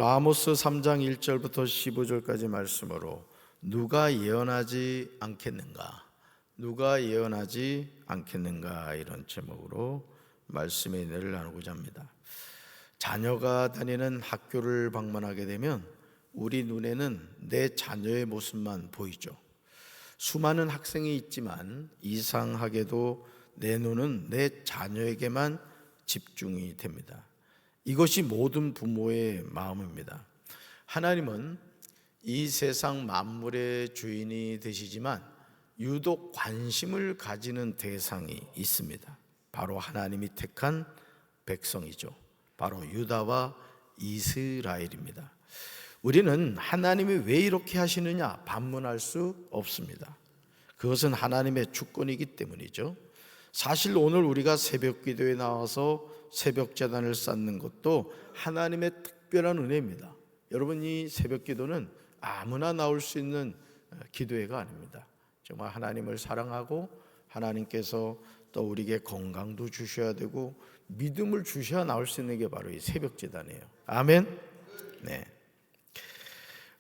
아모스 3장 1절부터 15절까지 말씀으로 누가 예언하지 않겠는가? 누가 예언하지 않겠는가? 이런 제목으로 말씀의 은혜를 나누고자 합니다. 자녀가 다니는 학교를 방문하게 되면 우리 눈에는 내 자녀의 모습만 보이죠. 수많은 학생이 있지만 이상하게도 내 눈은 내 자녀에게만 집중이 됩니다. 이것이 모든 부모의 마음입니다. 하나님은 이 세상 만물의 주인이 되시지만 유독 관심을 가지는 대상이 있습니다. 바로 하나님이 택한 백성이죠. 바로 유다와 이스라엘입니다. 우리는 하나님이 왜 이렇게 하시느냐 반문할 수 없습니다. 그것은 하나님의 주권이기 때문이죠. 사실 오늘 우리가 새벽 기도에 나와서 새벽 제단을 쌓는 것도 하나님의 특별한 은혜입니다. 여러분, 이 새벽 기도는 아무나 나올 수 있는 기도회가 아닙니다. 정말 하나님을 사랑하고 하나님께서 또 우리에게 건강도 주셔야 되고 믿음을 주셔야 나올 수 있는 게 바로 이 새벽 제단이에요. 아멘. 네.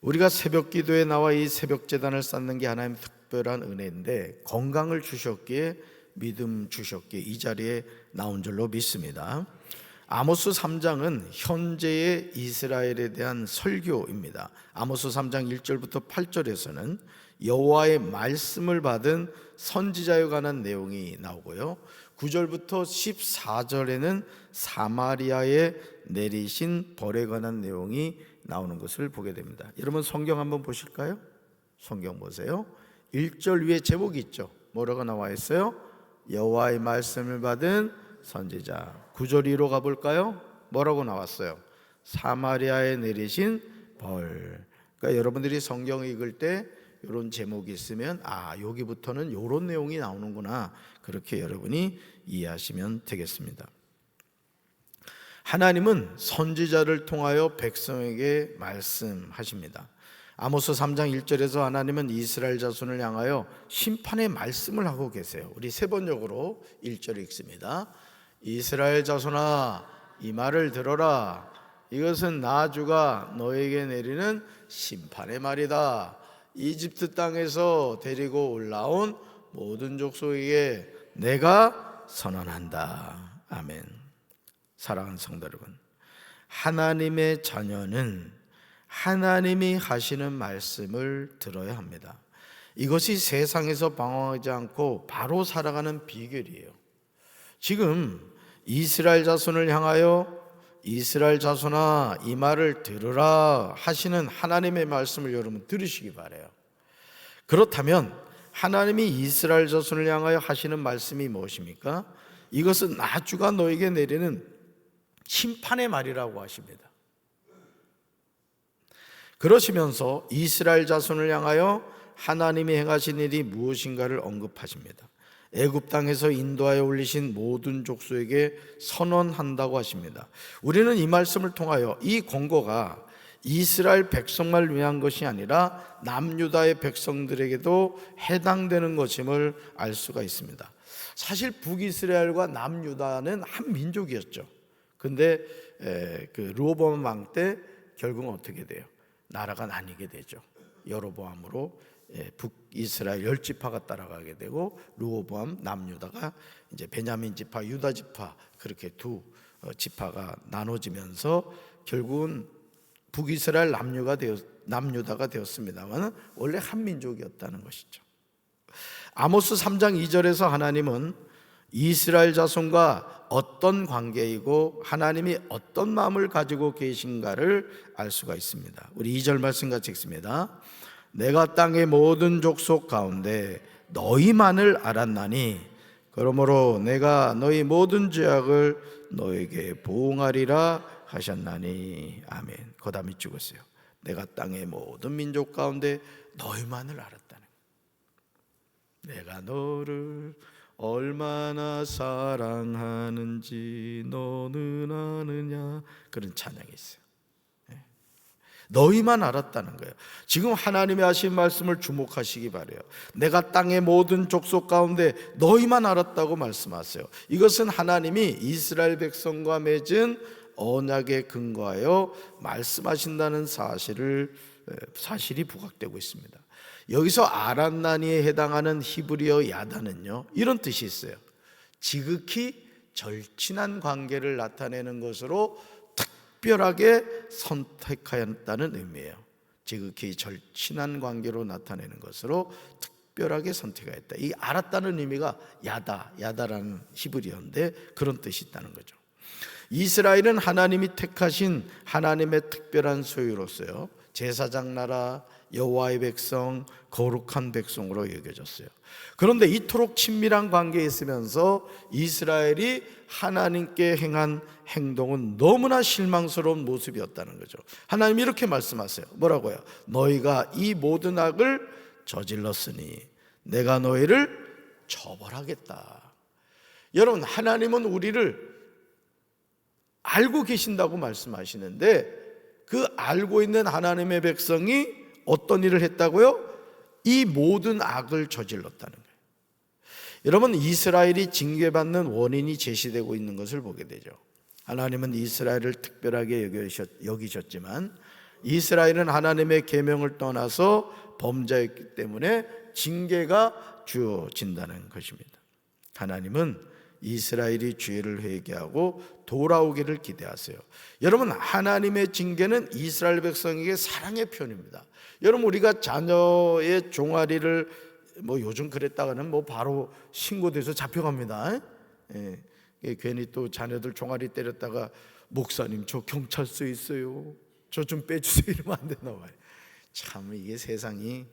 우리가 새벽 기도에 나와 이 새벽 제단을 쌓는 게 하나님의 특별한 은혜인데 건강을 주셨기에 믿음 주셨기에 이 자리에 나온 줄로 믿습니다. 아모스 3장은 현재의 이스라엘에 대한 설교입니다. 아모스 3장 1절부터 8절에서는 여호와의 말씀을 받은 선지자에 관한 내용이 나오고요, 9절부터 14절에는 사마리아에 내리신 벌에 관한 내용이 나오는 것을 보게 됩니다. 여러분, 성경 한번 보실까요? 성경 보세요. 1절 위에 제목이 있죠. 뭐라고 나와 있어요? 여호와의 말씀을 받은 선지자. 9절 위로 가볼까요? 뭐라고 나왔어요? 사마리아에 내리신 벌. 그러니까 여러분들이 성경을 읽을 때 이런 제목이 있으면 여기부터는 이런 내용이 나오는구나, 그렇게 여러분이 이해하시면 되겠습니다. 하나님은 선지자를 통하여 백성에게 말씀하십니다. 아모스 3장 1절에서 하나님은 이스라엘 자손을 향하여 심판의 말씀을 하고 계세요. 우리 세 번역으로 1절을 읽습니다. 이스라엘 자손아, 이 말을 들어라. 이것은 나 주가 너에게 내리는 심판의 말이다. 이집트 땅에서 데리고 올라온 모든 족속에게 내가 선언한다. 아멘. 사랑하는 성도 여러분, 하나님의 자녀는 하나님이 하시는 말씀을 들어야 합니다. 이것이 세상에서 방황하지 않고 바로 살아가는 비결이에요. 지금 이스라엘 자손을 향하여 이스라엘 자손아, 이 말을 들으라 하시는 하나님의 말씀을 여러분 들으시기 바라요. 그렇다면 하나님이 이스라엘 자손을 향하여 하시는 말씀이 무엇입니까? 이것은 나 주가 너에게 내리는 심판의 말이라고 하십니다. 그러시면서 이스라엘 자손을 향하여 하나님이 행하신 일이 무엇인가를 언급하십니다. 애굽 땅에서 인도하여 올리신 모든 족속에게 선언한다고 하십니다. 우리는 이 말씀을 통하여 이 권고가 이스라엘 백성만 위한 것이 아니라 남유다의 백성들에게도 해당되는 것임을 알 수가 있습니다. 사실 북이스라엘과 남유다는 한 민족이었죠. 근데 그 르호보암 왕 때 결국은 어떻게 돼요? 나라가 나뉘게 되죠. 여로보암으로 북이스라엘 10지파가 따라가게 되고 르호보암 남유다가 이제 베냐민 지파, 유다 지파, 그렇게 두 지파가 나눠지면서 결국은 북이스라엘 남유다가 되었습니다만 원래 한 민족이었다는 것이죠. 아모스 3장 2절에서 하나님은 이스라엘 자손과 어떤 관계이고 하나님이 어떤 마음을 가지고 계신가를 알 수가 있습니다. 우리 2절 말씀 같이 읽습니다. 내가 땅의 모든 족속 가운데 너희만을 알았나니 그러므로 내가 너희 모든 죄악을 너에게 보응하리라 하셨나니. 아멘. 그 다음에 죽었어요. 내가 땅의 모든 민족 가운데 너희만을 알았다는 거예요. 내가 너를 얼마나 사랑하는지 너는 아느냐, 그런 찬양이 있어요. 너희만 알았다는 거예요. 지금 하나님이 하신 말씀을 주목하시기 바라요. 내가 땅의 모든 족속 가운데 너희만 알았다고 말씀하세요. 이것은 하나님이 이스라엘 백성과 맺은 언약에 근거하여 말씀하신다는 사실이 부각되고 있습니다. 여기서 아란나니에 해당하는 히브리어 야다는요, 이런 뜻이 있어요. 지극히 절친한 관계를 나타내는 것으로 특별하게 선택하였다는 의미예요. 지극히 절친한 관계로 나타내는 것으로 특별하게 선택하였다. 이 알았다는 의미가 야다라는 히브리어인데 그런 뜻이 있다는 거죠. 이스라엘은 하나님이 택하신 하나님의 특별한 소유로서요, 제사장 나라, 여호와의 백성, 거룩한 백성으로 여겨졌어요. 그런데 이토록 친밀한 관계에 있으면서 이스라엘이 하나님께 행한 행동은 너무나 실망스러운 모습이었다는 거죠. 하나님이 이렇게 말씀하세요. 뭐라고요? 너희가 이 모든 악을 저질렀으니 내가 너희를 처벌하겠다. 여러분, 하나님은 우리를 알고 계신다고 말씀하시는데 그 알고 있는 하나님의 백성이 어떤 일을 했다고요? 이 모든 악을 저질렀다는 거예요. 여러분, 이스라엘이 징계받는 원인이 제시되고 있는 것을 보게 되죠. 하나님은 이스라엘을 특별하게 여기셨지만 이스라엘은 하나님의 계명을 떠나서 범죄했기 때문에 징계가 주어진다는 것입니다. 하나님은 이스라엘이 죄를 회개하고 돌아오기를 기대하세요. 여러분, 하나님의 징계는 이스라엘 백성에게 사랑의 표현입니다. 여러분, 우리가 자녀의 종아리를 요즘 그랬다가는 바로 신고돼서 잡혀갑니다. 괜히 또 자녀들 종아리 때렸다가 목사님 저 경찰서에 있어요, 저 좀 빼주세요 이러면 안 되나 봐요. 참 이게 세상이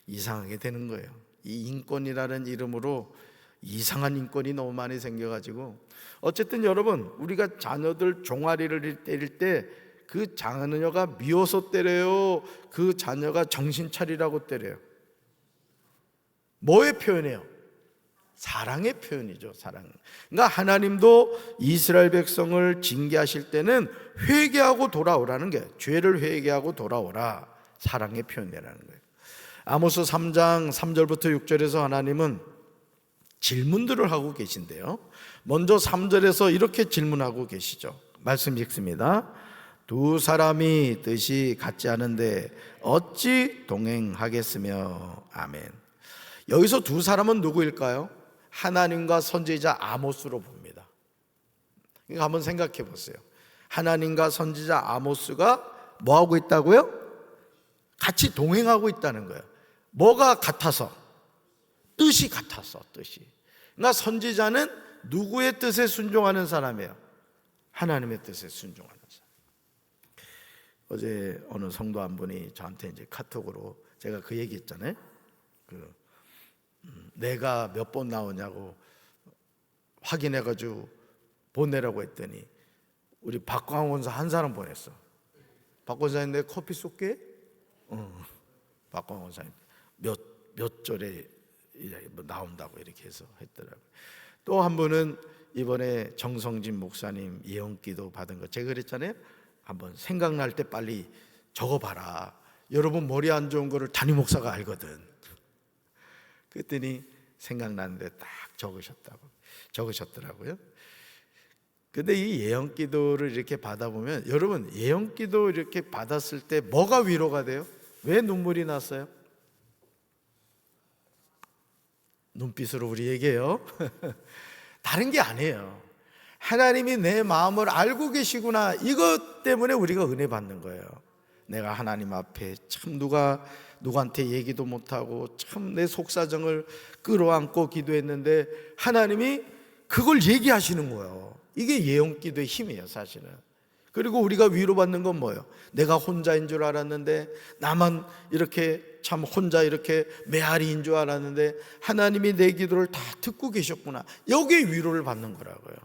이상하게 되는 거예요. 이 인권이라는 이름으로 이상한 인권이 너무 많이 생겨가지고, 어쨌든 여러분, 우리가 자녀들 종아리를 때릴 때 그 자녀가 미워서 때려요, 그 자녀가 정신 차리라고 때려요? 뭐의 표현이에요? 사랑의 표현이죠. 사랑. 그러니까 하나님도 이스라엘 백성을 징계하실 때는 회개하고 돌아오라는 게, 죄를 회개하고 돌아오라, 사랑의 표현이라는 거예요. 아모스 3장 3절부터 6절에서 하나님은 질문들을 하고 계신데요, 먼저 3절에서 이렇게 질문하고 계시죠. 말씀 읽습니다. 두 사람이 뜻이 같지 않은데 어찌 동행하겠으며. 아멘. 여기서 두 사람은 누구일까요? 하나님과 선지자 아모스로 봅니다. 그러니까 한번 생각해 보세요. 하나님과 선지자 아모스가 뭐하고 있다고요? 같이 동행하고 있다는 거예요. 뭐가 같아서? 뜻이 같아서. 뜻이. 그러니까 선지자는 누구의 뜻에 순종하는 사람이에요? 하나님의 뜻에 순종하는 사람. 어제 어느 성도 한 분이 저한테 이제 카톡으로, 제가 그 얘기 했잖아요. 내가 몇 번 나오냐고 확인해가지고 보내라고 했더니 우리 박광원 원사 한 사람 보냈어. 박 원사님 내 커피 쏠게? 박광원 원사님 몇 절에 나온다고 이렇게 해서 했더라고요. 또 한 분은 이번에 정성진 목사님 예언기도 받은 거, 제가 그랬잖아요. 한번 생각날 때 빨리 적어봐라. 여러분 머리 안 좋은 거를 담임 목사가 알거든. 그랬더니 생각나는데 딱 적으셨더라고요. 근데 이 예언기도를 이렇게 받아보면, 여러분 예언기도 이렇게 받았을 때 뭐가 위로가 돼요? 왜 눈물이 났어요? 눈빛으로 우리 얘기해요. 다른 게 아니에요. 하나님이 내 마음을 알고 계시구나, 이것 때문에 우리가 은혜 받는 거예요. 내가 하나님 앞에 참 누구한테 얘기도 못하고 참 내 속사정을 끌어안고 기도했는데 하나님이 그걸 얘기하시는 거예요. 이게 예언기도의 힘이에요, 사실은. 그리고 우리가 위로받는 건 뭐예요? 내가 혼자인 줄 알았는데, 나만 이렇게 참 혼자 이렇게 메아리인 줄 알았는데 하나님이 내 기도를 다 듣고 계셨구나. 여기에 위로를 받는 거라고요.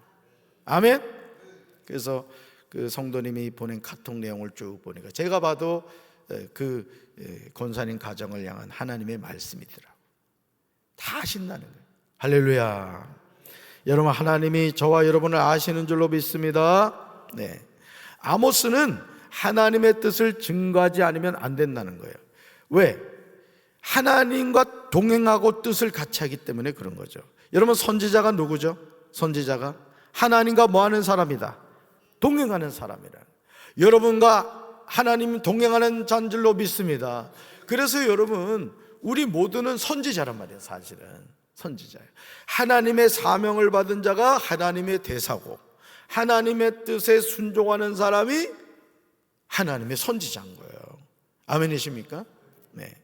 아멘. 그래서 그 성도님이 보낸 카톡 내용을 쭉 보니까 제가 봐도 그 권사님 가정을 향한 하나님의 말씀이더라고요. 다 아신다는 거예요. 할렐루야. 여러분, 하나님이 저와 여러분을 아시는 줄로 믿습니다. 네. 아모스는 하나님의 뜻을 증거하지 않으면 안 된다는 거예요. 왜? 하나님과 동행하고 뜻을 같이 하기 때문에 그런 거죠. 여러분, 선지자가 누구죠? 선지자가 하나님과 뭐 하는 사람이다? 동행하는 사람이라. 여러분과 하나님 동행하는 잔줄로 믿습니다. 그래서 여러분, 우리 모두는 선지자란 말이에요. 사실은 선지자예요. 하나님의 사명을 받은 자가 하나님의 대사고, 하나님의 뜻에 순종하는 사람이 하나님의 선지자인 거예요. 아멘이십니까? 네.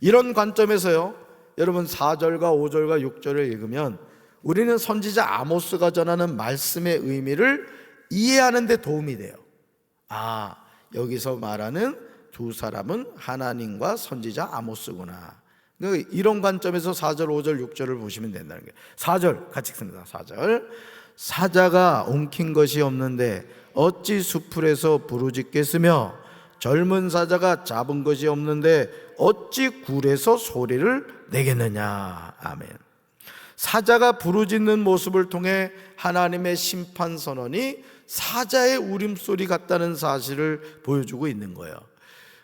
이런 관점에서요, 여러분 4절과 5절과 6절을 읽으면 우리는 선지자 아모스가 전하는 말씀의 의미를 이해하는 데 도움이 돼요. 아, 여기서 말하는 두 사람은 하나님과 선지자 아모스구나. 그러니까 이런 관점에서 4절, 5절, 6절을 보시면 된다는 거예요. 4절 같이 읽습니다. 4절. 사자가 옮긴 것이 없는데 어찌 수풀에서 부르짖겠으며, 젊은 사자가 잡은 것이 없는데 어찌 굴에서 소리를 내겠느냐. 아멘. 사자가 부르짖는 모습을 통해 하나님의 심판 선언이 사자의 울음소리 같다는 사실을 보여주고 있는 거예요.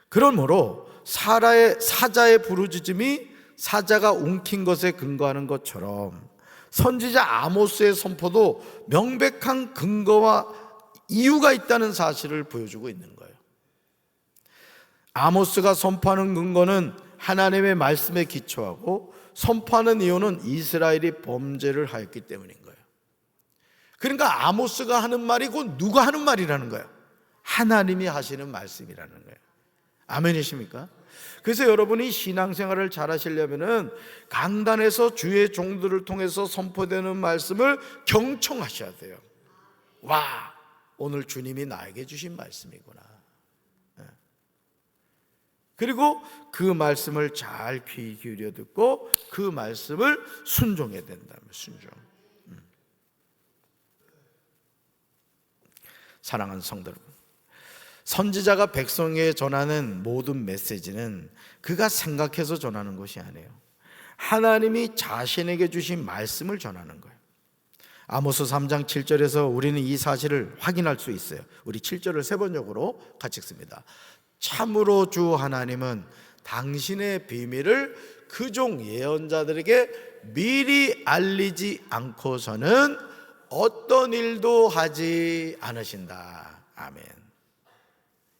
그러므로 사자의 부르짖음이 사자가 옮긴 것에 근거하는 것처럼 선지자 아모스의 선포도 명백한 근거와 이유가 있다는 사실을 보여주고 있는 거예요. 아모스가 선포하는 근거는 하나님의 말씀에 기초하고, 선포하는 이유는 이스라엘이 범죄를 하였기 때문인 거예요. 그러니까 아모스가 하는 말이 곧 누가 하는 말이라는 거예요. 하나님이 하시는 말씀이라는 거예요. 아멘이십니까? 그래서 여러분이 신앙생활을 잘 하시려면은 강단에서 주의 종들을 통해서 선포되는 말씀을 경청하셔야 돼요. 와, 오늘 주님이 나에게 주신 말씀이구나. 그리고 그 말씀을 잘 귀 기울여 듣고 그 말씀을 순종해야 된다면 순종. 사랑하는 성도 여러분, 선지자가 백성에게 전하는 모든 메시지는 그가 생각해서 전하는 것이 아니에요. 하나님이 자신에게 주신 말씀을 전하는 거예요. 아모스 3장 7절에서 우리는 이 사실을 확인할 수 있어요. 우리 7절을 세 번역으로 같이 읽습니다. 참으로 주 하나님은 당신의 비밀을 그종 예언자들에게 미리 알리지 않고서는 어떤 일도 하지 않으신다. 아멘.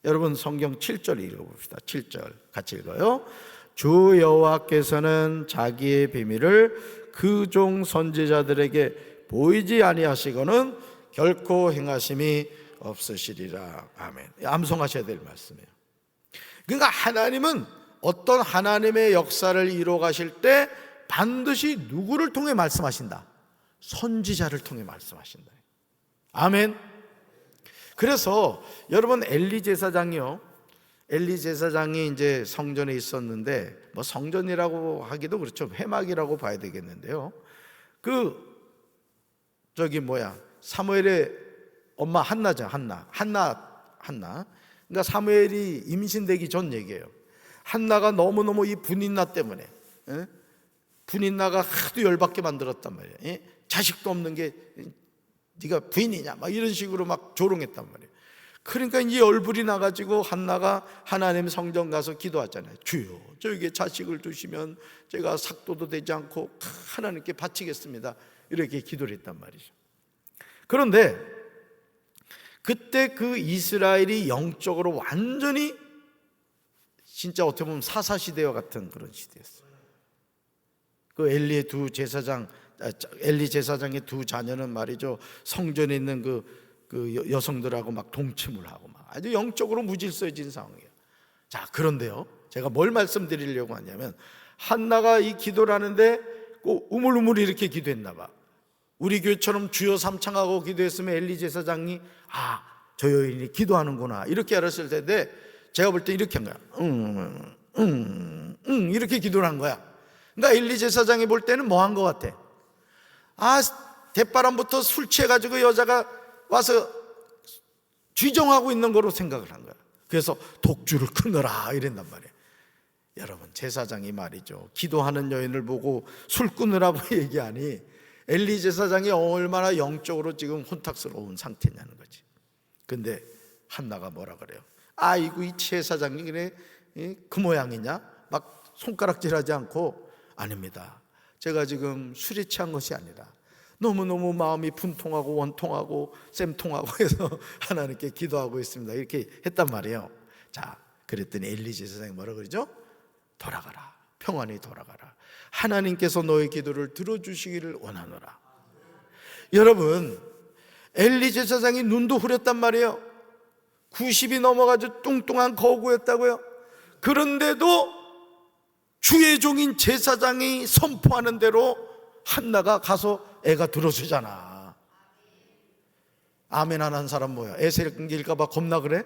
여러분 성경 7절 읽어봅시다. 7절 같이 읽어요. 주 여호와께서는 자기의 비밀을 그종 선지자들에게 보이지 아니하시고는 결코 행하심이 없으시리라. 아멘. 암송하셔야 될 말씀이에요. 그러니까 하나님은 어떤 하나님의 역사를 이루어 가실 때 반드시 누구를 통해 말씀하신다? 선지자를 통해 말씀하신다. 아멘. 그래서 여러분 엘리 제사장이요, 엘리 제사장이 이제 성전에 있었는데, 뭐 성전이라고 하기도 그렇죠, 회막이라고 봐야 되겠는데요. 사무엘의 엄마 한나죠. 한나. 그러니까 사무엘이 임신되기 전 얘기예요. 한나가 너무너무 이 분인나 때문에, 분인나가 하도 열받게 만들었단 말이에요. 자식도 없는 게 네가 부인이냐 막 이런 식으로 막 조롱했단 말이에요. 그러니까 이제 열불이 나가지고 한나가 하나님 성전 가서 기도하잖아요. 주여, 저에게 자식을 주시면 제가 삭도도 되지 않고 하나님께 바치겠습니다. 이렇게 기도를 했단 말이죠. 그런데 그때 그 이스라엘이 영적으로 완전히 진짜 어떻게 보면 사사시대와 같은 그런 시대였어요. 그 엘리 제사장의 두 자녀는 말이죠, 성전에 있는 그 여성들하고 막 동침을 하고 막 아주 영적으로 무질서해진 상황이에요. 자, 그런데요, 제가 뭘 말씀드리려고 하냐면, 한나가 이 기도를 하는데 꼭 우물우물 이렇게 기도했나 봐. 우리 교회처럼 주여 삼창하고 기도했으면 엘리 제사장이 저 여인이 기도하는구나 이렇게 알았을 텐데, 제가 볼 때 이렇게 한 거야. 이렇게 기도를 한 거야. 그러니까 엘리 제사장이 볼 때는 뭐 한 것 같아? 대바람부터 술 취해가지고 여자가 와서 쥐정하고 있는 거로 생각을 한 거야. 그래서 독주를 끊어라 이랬단 말이에요. 여러분, 제사장이 말이죠, 기도하는 여인을 보고 술 끊으라고 얘기하니 엘리 제사장이 얼마나 영적으로 지금 혼탁스러운 상태냐는 거지. 근데 한나가 뭐라 그래요? 아이고, 이 제사장이 그래 그 모양이냐? 막 손가락질하지 않고, 아닙니다, 제가 지금 술에 취한 것이 아니라 너무너무 마음이 분통하고 원통하고 쌤통하고 해서 하나님께 기도하고 있습니다. 이렇게 했단 말이에요. 자, 그랬더니 엘리 제사장이 뭐라 그러죠? 돌아가라, 평안히 돌아가라. 하나님께서 너의 기도를 들어주시기를 원하노라. 여러분, 엘리 제사장이 눈도 흐렸단 말이에요. 90이 넘어가지고 뚱뚱한 거구였다고요. 그런데도 주의 종인 제사장이 선포하는 대로 한나가 가서 애가 들어주잖아. 아멘 안 한 사람 뭐야? 애 생길까봐 겁나 그래?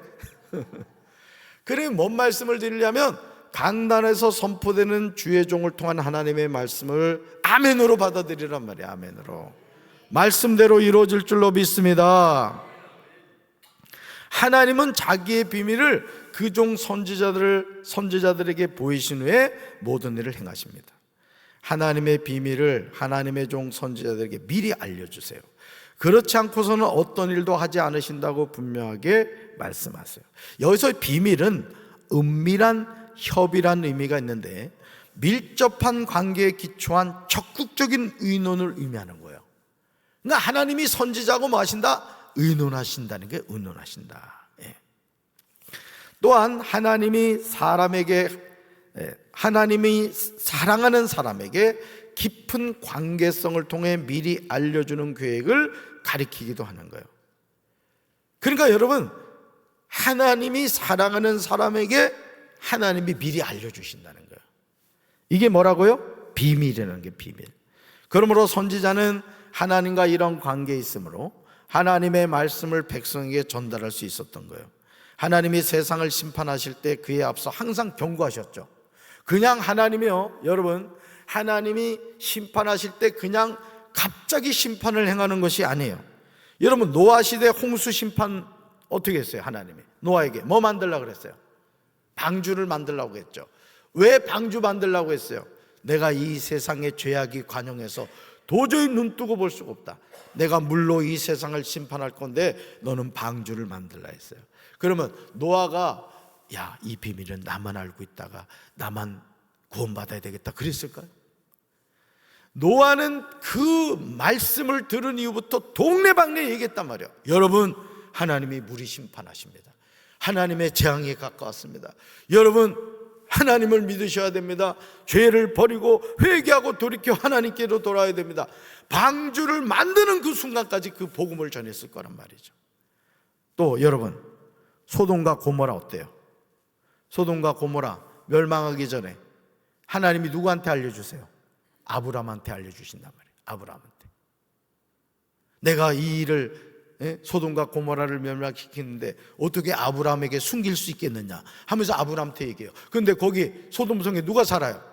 그래, 뭔 말씀을 드리려면 강단에서 선포되는 주의 종을 통한 하나님의 말씀을 아멘으로 받아들이란 말이야. 아멘으로. 말씀대로 이루어질 줄로 믿습니다. 하나님은 자기의 비밀을 그 종 선지자들에게 보이신 후에 모든 일을 행하십니다. 하나님의 비밀을 하나님의 종 선지자들에게 미리 알려주세요. 그렇지 않고서는 어떤 일도 하지 않으신다고 분명하게 말씀하세요. 여기서 비밀은 은밀한 협의란 의미가 있는데, 밀접한 관계에 기초한 적극적인 의논을 의미하는 거예요. 그러니까 하나님이 선지자고 뭐 하신다? 의논하신다는 게 의논하신다. 예. 또한 하나님이 사랑하는 사람에게 깊은 관계성을 통해 미리 알려주는 계획을 가리키기도 하는 거예요. 그러니까 여러분, 하나님이 사랑하는 사람에게 하나님이 미리 알려주신다는 거예요. 이게 뭐라고요? 비밀이라는 게 비밀. 그러므로 선지자는 하나님과 이런 관계에 있으므로 하나님의 말씀을 백성에게 전달할 수 있었던 거예요. 하나님이 세상을 심판하실 때 그에 앞서 항상 경고하셨죠. 그냥 하나님이요, 여러분, 하나님이 심판하실 때 그냥 갑자기 심판을 행하는 것이 아니에요. 여러분, 노아 시대 홍수 심판 어떻게 했어요? 하나님이 노아에게 뭐 만들려고 그랬어요? 방주를 만들려고 했죠. 왜 방주 만들려고 했어요? 내가 이 세상의 죄악이 관영해서 도저히 눈 뜨고 볼 수가 없다. 내가 물로 이 세상을 심판할 건데 너는 방주를 만들라 했어요. 그러면 노아가 야, 이 비밀은 나만 알고 있다가 나만 구원받아야 되겠다 그랬을까요? 노아는 그 말씀을 들은 이후부터 동네방네 얘기했단 말이에요. 여러분, 하나님이 물이 심판하십니다. 하나님의 재앙이 가까웠습니다. 여러분, 하나님을 믿으셔야 됩니다. 죄를 버리고 회개하고 돌이켜 하나님께로 돌아야 됩니다. 방주를 만드는 그 순간까지 그 복음을 전했을 거란 말이죠. 또 여러분, 소돔과 고모라 어때요? 소돔과 고모라 멸망하기 전에 하나님이 누구한테 알려주세요? 아브라함한테 알려주신단 말이에요. 아브라함한테. 내가 이 일을 소돔과 고모라를 멸망시키는데 어떻게 아브라함에게 숨길 수 있겠느냐 하면서 아브라함한테 얘기해요. 그런데 거기 소돔성에 누가 살아요?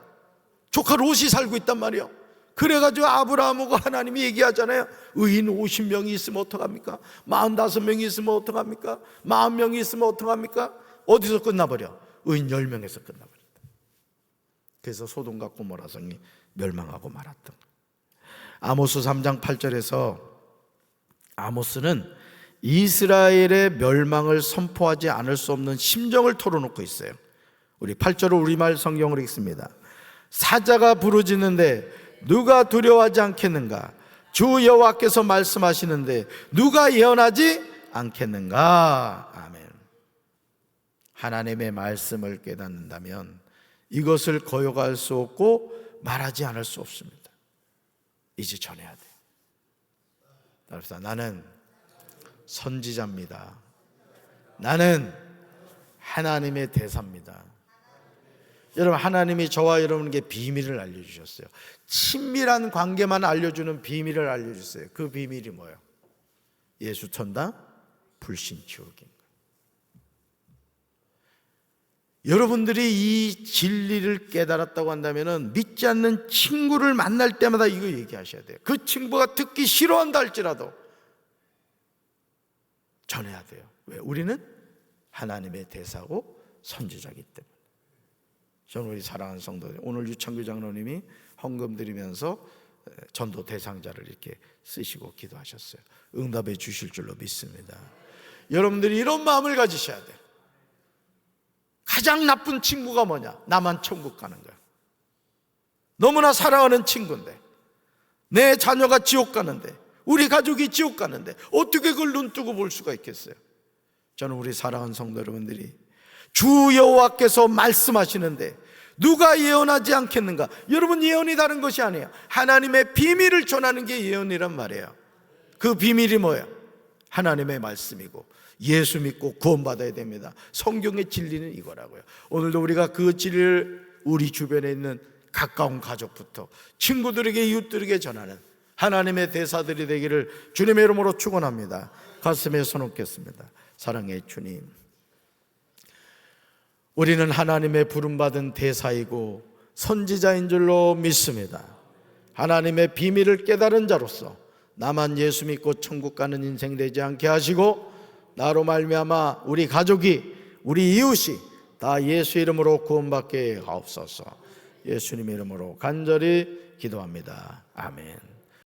조카 롯이 살고 있단 말이에요. 그래가지고 아브라함하고 하나님이 얘기하잖아요. 의인 50명이 있으면 어떡합니까? 45명이 있으면 어떡합니까? 40명이 있으면 어떡합니까? 어디서 끝나버려? 의인 10명에서 끝나버렸다. 그래서 소돔과 고모라 성이 멸망하고 말았던 거예요. 아모스 3장 8절에서 아모스는 이스라엘의 멸망을 선포하지 않을 수 없는 심정을 털어놓고 있어요. 우리 8절을 우리말 성경으로 읽습니다. 사자가 부르짖는데 누가 두려워하지 않겠는가? 주 여호와께서 말씀하시는데 누가 예언하지 않겠는가? 아멘. 하나님의 말씀을 깨닫는다면 이것을 거역할 수 없고 말하지 않을 수 없습니다. 이제 전해야 돼요. 따라서 나는 선지자입니다. 나는 하나님의 대사입니다. 여러분, 하나님이 저와 여러분에게 비밀을 알려주셨어요. 친밀한 관계만 알려주는 비밀을 알려주셨어요. 그 비밀이 뭐예요? 예수 천당 불신치우기인 거예요. 여러분들이 이 진리를 깨달았다고 한다면 믿지 않는 친구를 만날 때마다 이거 얘기하셔야 돼요. 그 친구가 듣기 싫어한다 할지라도 전해야 돼요. 왜? 우리는 하나님의 대사고 선지자이기 때문에. 저는 우리 사랑하는 성도들, 오늘 유창규 장로님이 헌금 드리면서 전도 대상자를 이렇게 쓰시고 기도하셨어요. 응답해 주실 줄로 믿습니다. 여러분들이 이런 마음을 가지셔야 돼요. 가장 나쁜 친구가 뭐냐? 나만 천국 가는 거야. 너무나 사랑하는 친구인데 내 자녀가 지옥 가는데, 우리 가족이 지옥 가는데 어떻게 그걸 눈뜨고 볼 수가 있겠어요? 저는 우리 사랑하는 성도 여러분들이 주 여호와께서 말씀하시는데 누가 예언하지 않겠는가? 여러분, 예언이 다른 것이 아니에요. 하나님의 비밀을 전하는 게 예언이란 말이에요. 그 비밀이 뭐예요? 하나님의 말씀이고 예수 믿고 구원받아야 됩니다. 성경의 진리는 이거라고요. 오늘도 우리가 그 진리를 우리 주변에 있는 가까운 가족부터 친구들에게, 이웃들에게 전하는 하나님의 대사들이 되기를 주님의 이름으로 축원합니다. 가슴에 손 얹겠습니다. 사랑의 주님, 우리는 하나님의 부름받은 대사이고 선지자인 줄로 믿습니다. 하나님의 비밀을 깨달은 자로서 나만 예수 믿고 천국 가는 인생 되지 않게 하시고 나로 말미암아 우리 가족이, 우리 이웃이 다 예수 이름으로 구원받게 하옵소서. 예수님 이름으로 간절히 기도합니다. 아멘.